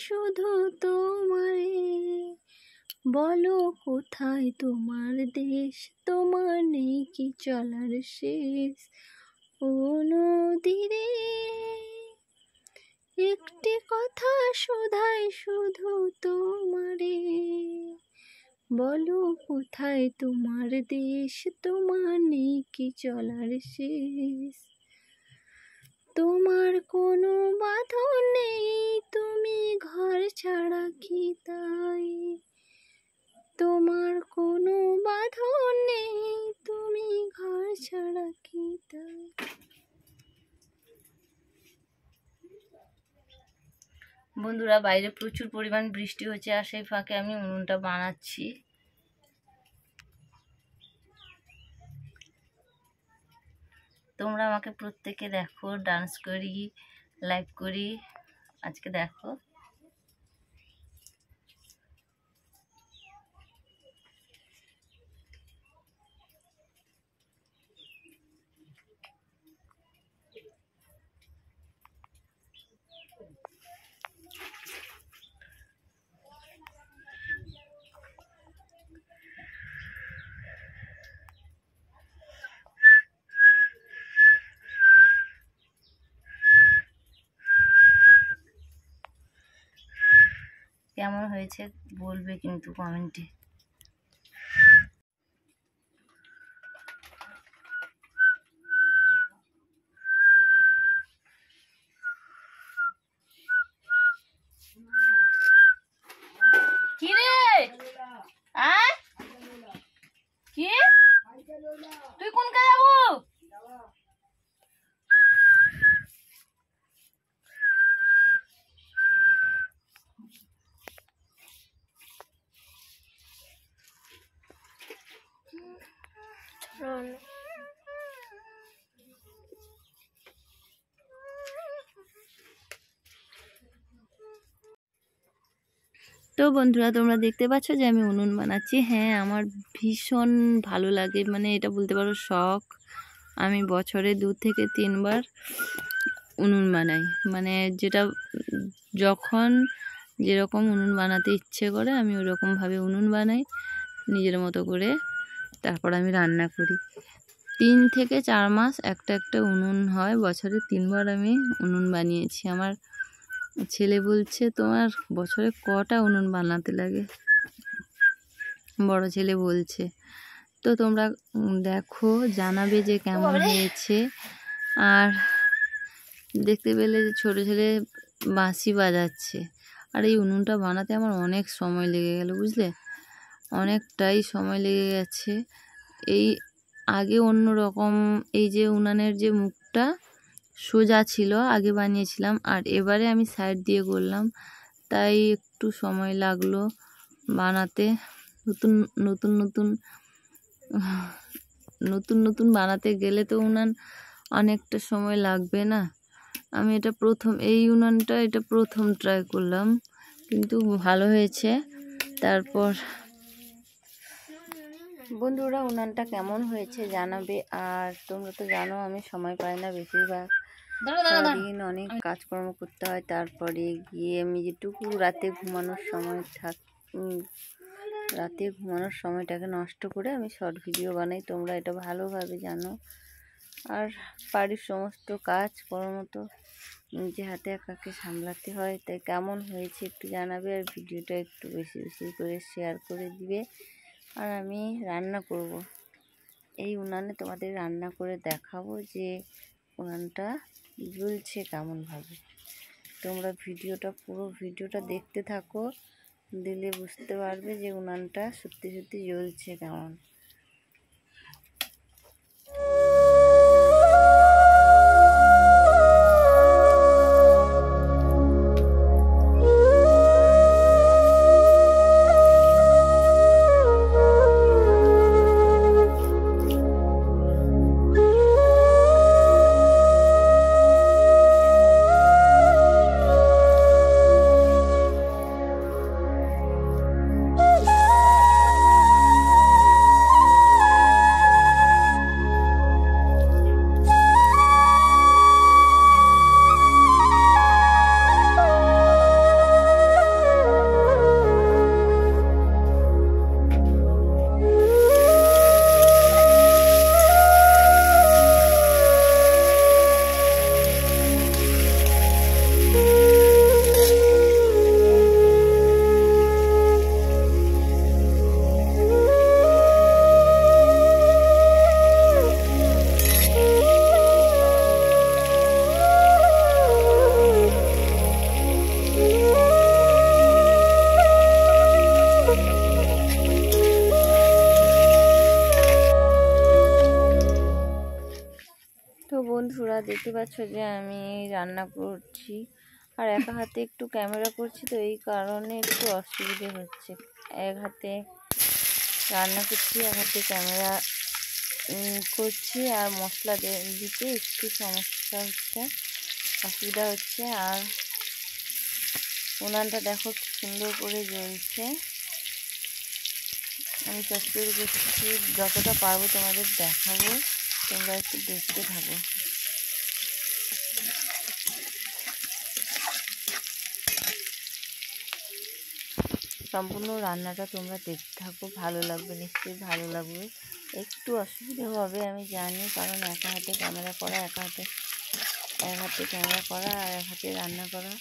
শুধু তোমারে, বলো কোথায় তোমার দেশ, তোমার নেই কি চলার শেষ। ও নদীরে একটি কথা শোধাই শুধু তোমারে, বলো কোথায় তোমার দেশ, তোমার নেই কি চলার শেষ। তোমার কোনো বাঁধন নেই, তুমি ঘর ছাড়া কি তাই, তোমার কোনো বাঁধন নেই, তুমি ঘর ছাড়া কি তাই। বন্ধুরা, বাইরে প্রচুর পরিমাণ বৃষ্টি হচ্ছে আর সেই ফাঁকে আমি উনুনটা বানাচ্ছি। তোমরা আমাকে প্রত্যেকে দেখো, ডান্স করি, লাইভ করি, আজকে দেখো। কেমন হয়েছে বলবে কিন্তু কমেন্টে। কি রে কি তুই কোন কে যাবো? তো বন্ধুরা, তোমরা দেখতে পাচ্ছ যে আমি উনুন বানাচ্ছি। হ্যাঁ, আমার ভীষণ ভালো লাগে, মানে এটা বলতে পারো শখ। আমি বছরে 2 থেকে 3 বার উনুন বানাই, মানে যেটা যখন যেরকম উনুন বানাতে ইচ্ছে করে আমি ওরকমভাবে উনুন বানাই নিজের মতো করে, তারপর আমি রান্না করি। 3 থেকে 4 মাস একটা উনুন হয়, বছরে 3 বার আমি উনুন বানিয়েছি। আমার ছেলে বলছে তোমার বছরে কটা উনুন বানাতে লাগে, বড় ছেলে বলছে। তো তোমরা দেখো, জানাবে যে কেমন হয়েছে। আর দেখতে পেলে যে ছোটো ছেলে বাঁশি বাজাচ্ছে। আর এই উনুনটা বানাতে আমার অনেক সময় লেগে গেল, বুঝলে, অনেকটাই সময় লেগে গেছে। এই আগে অন্য রকম, এই যে উনানের যে মুখটা সোজা ছিল আগে বানিয়েছিলাম, আর এবারে আমি সাইড দিয়ে করলাম, তাই একটু সময় লাগলো বানাতে। নতুন বানাতে গেলে তো উনান অনেকটা সময় লাগবে না। আমি এটা প্রথম ট্রাই করলাম, কিন্তু ভালো হয়েছে। তারপর বন্ধুরা, উনানটা কেমন হয়েছে জানাবে। আর তোমরা তো জানো আমি সময় পাই না, বেশিরভাগ সারাদিন অনেক কাজকর্ম করতে হয়। তারপরে গিয়ে আমি যেটুকু রাতে ঘুমানোর সময়টাকে নষ্ট করে আমি শর্ট ভিডিও বানাই, তোমরা এটা ভালোভাবে জানো। আর বাড়ির সমস্ত কাজকর্ম তো নিজে হাতে একাকে সামলাতে হয়, তাই কেমন হয়েছে একটু জানাবে। আর ভিডিওটা একটু বেশি বেশি করে শেয়ার করে দিবে। আর আমি রান্না করব এই উনানে, তোমাদের রান্না করে দেখাবো যে উনানটা জ্বলছে কেমনভাবে। তোমরা পুরো ভিডিওটা দেখতে থাকো, দিলে বুঝতে পারবে যে উনানটা সত্যি সত্যি জ্বলছে কেমন। তো বন্ধুরা দেখতে পাচ্ছ যে আমি রান্না করছি, আর একা হাতে একটু ক্যামেরা করছি, তো এই কারণে একটু অসুবিধে হচ্ছে। এক হাতে রান্না করছি, এক হাতে ক্যামেরা করছি, আর মশলা দিতে একটু সমস্যা হচ্ছে, অসুবিধা হচ্ছে। আর উনানটা দেখো কি সুন্দর করে জ্বলছে। আমি চেষ্টা করছি যতটা পারবো তোমাদের দেখাবো, তোমরা একটু দেখতে থাকো। সম্পূর্ণ রান্নাটা তোমরা দেখতে থাকো, ভালো লাগবে, নিশ্চয়ই ভালো লাগবে। একটু অসুবিধা হবে আমি জানি, কারণ একা হাতে ক্যামেরা করা, এক হাতে ক্যামেরা করা আর এক হাতে রান্না করা।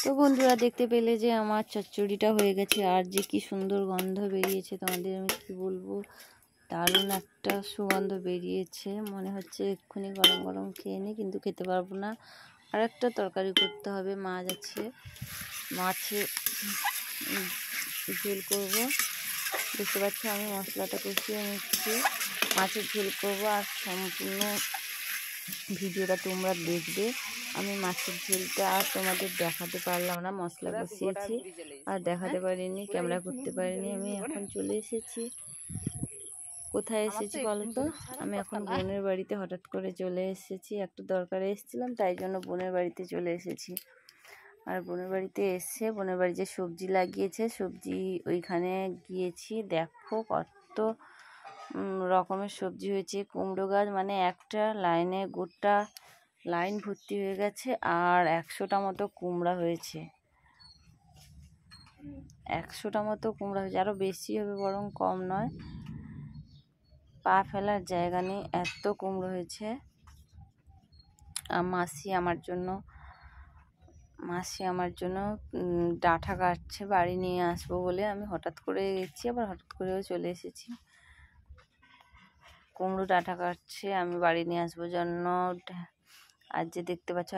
তো বন্ধুরা দেখতে পেলে যে আমার চচ্চড়িটা হয়ে গেছে, আর যে কি সুন্দর গন্ধ বেরিয়েছে, তোমাদের আমি কি বলবো, দারুণ একটা সুগন্ধ বেরিয়েছে। মনে হচ্ছে এক্ষুনি গরম গরম খেয়ে নিই, কিন্তু খেতে পারবো না, আর একটা তরকারি করতে হবে, মাছ আছে, মাছের ঝোল করবো। বুঝতে পারছি আমি মশলাটা কষিয়ে নিচ্ছি, মাছের ঝোল করবো। আর সম্পূর্ণ ভিডিওটা তোমরা দেখবে। আমি মাছের ঝোলটা আর তোমাদের দেখাতে পারলাম না, মশলা কষিয়েছি আর দেখাতে পারিনি, ক্যামেরা করতে পারিনি। আমি এখন চলে এসেছি, কোথায় এসেছি বলো তো? আমি এখন বোনের বাড়িতে হঠাৎ করে চলে এসেছি, একটু দরকারে এসেছিলাম, তাই জন্য বোনের বাড়িতে চলে এসেছি। আর বোনের বাড়িতে এসে বোনের বাড়ি যে সবজি লাগিয়েছে, সবজি ওইখানে গিয়েছি, দেখো কত রকমের সবজি হয়েছে। কুমড়ো গাছ মানে একটা লাইনে গোটা লাইন ভর্তি হয়ে গেছে, আর 100টা মতো কুমড়া হয়েছে, 100টা মতো কুমড়া হয়েছে, আরও বেশি হবে, বরং কম নয়। পা ফেলার জায়গা নেই, এত কুমড়ো হয়েছে। আর মাসি আমার জন্য মাসি আমার জন্য ডাঁটা কাটছে বাড়ি নিয়ে আসবো বলে। আমি হঠাৎ করে গেছি, আবার হঠাৎ করেও চলে এসেছি। কুমড়ো ডাঁটা কাটছে, আমি বাড়ি নিয়ে আসবো জন্য। আর যে দেখতে পাচ্ছ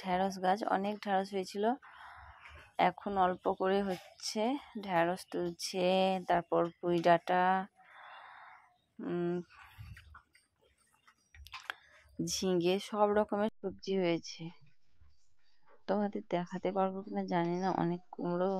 ঢ্যাঁড়স গাছ, অনেক ঢ্যাঁড়স হয়েছিল, এখন অল্প করে হচ্ছে। ঢ্যাঁড়স তুলছে, তারপর পুঁই ডাঁটা, ঝিঙে, সব রকমের সবজি হয়েছে। তোমাদের দেখাতে পারবো কিনা জানি না, অনেক কুমড়ো।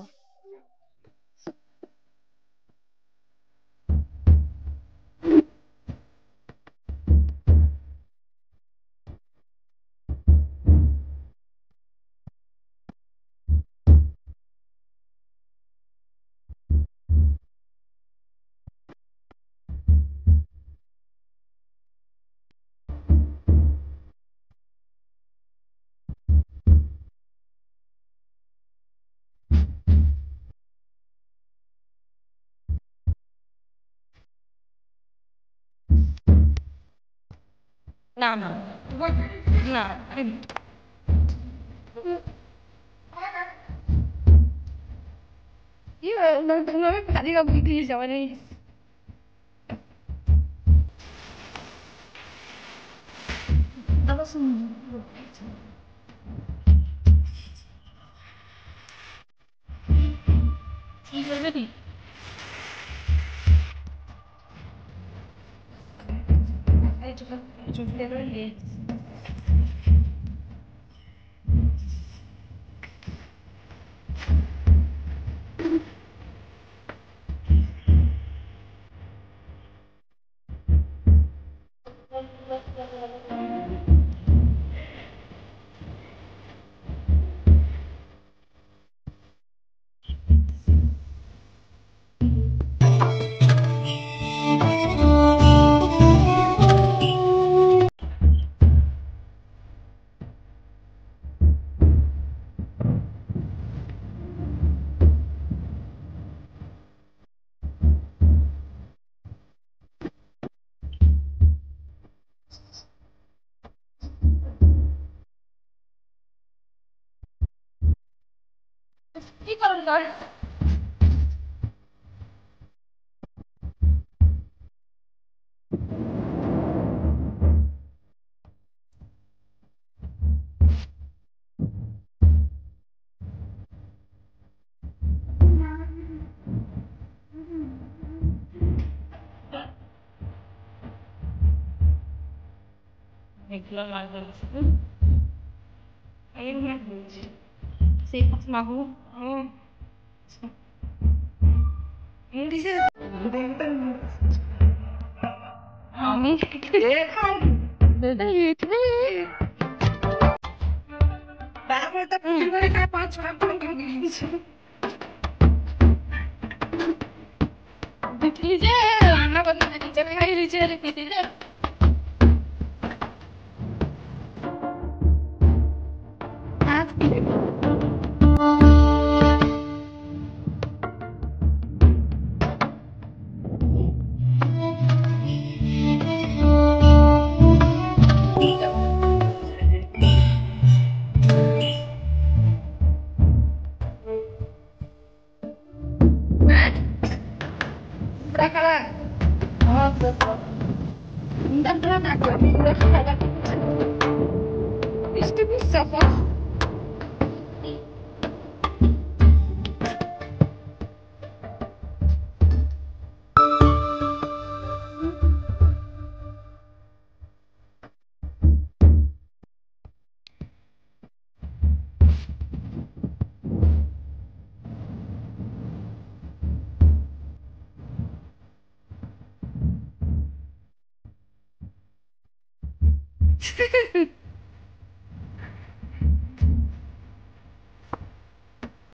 না না না, কি করেন না এগুলো লাগবে সেই মাহু আমি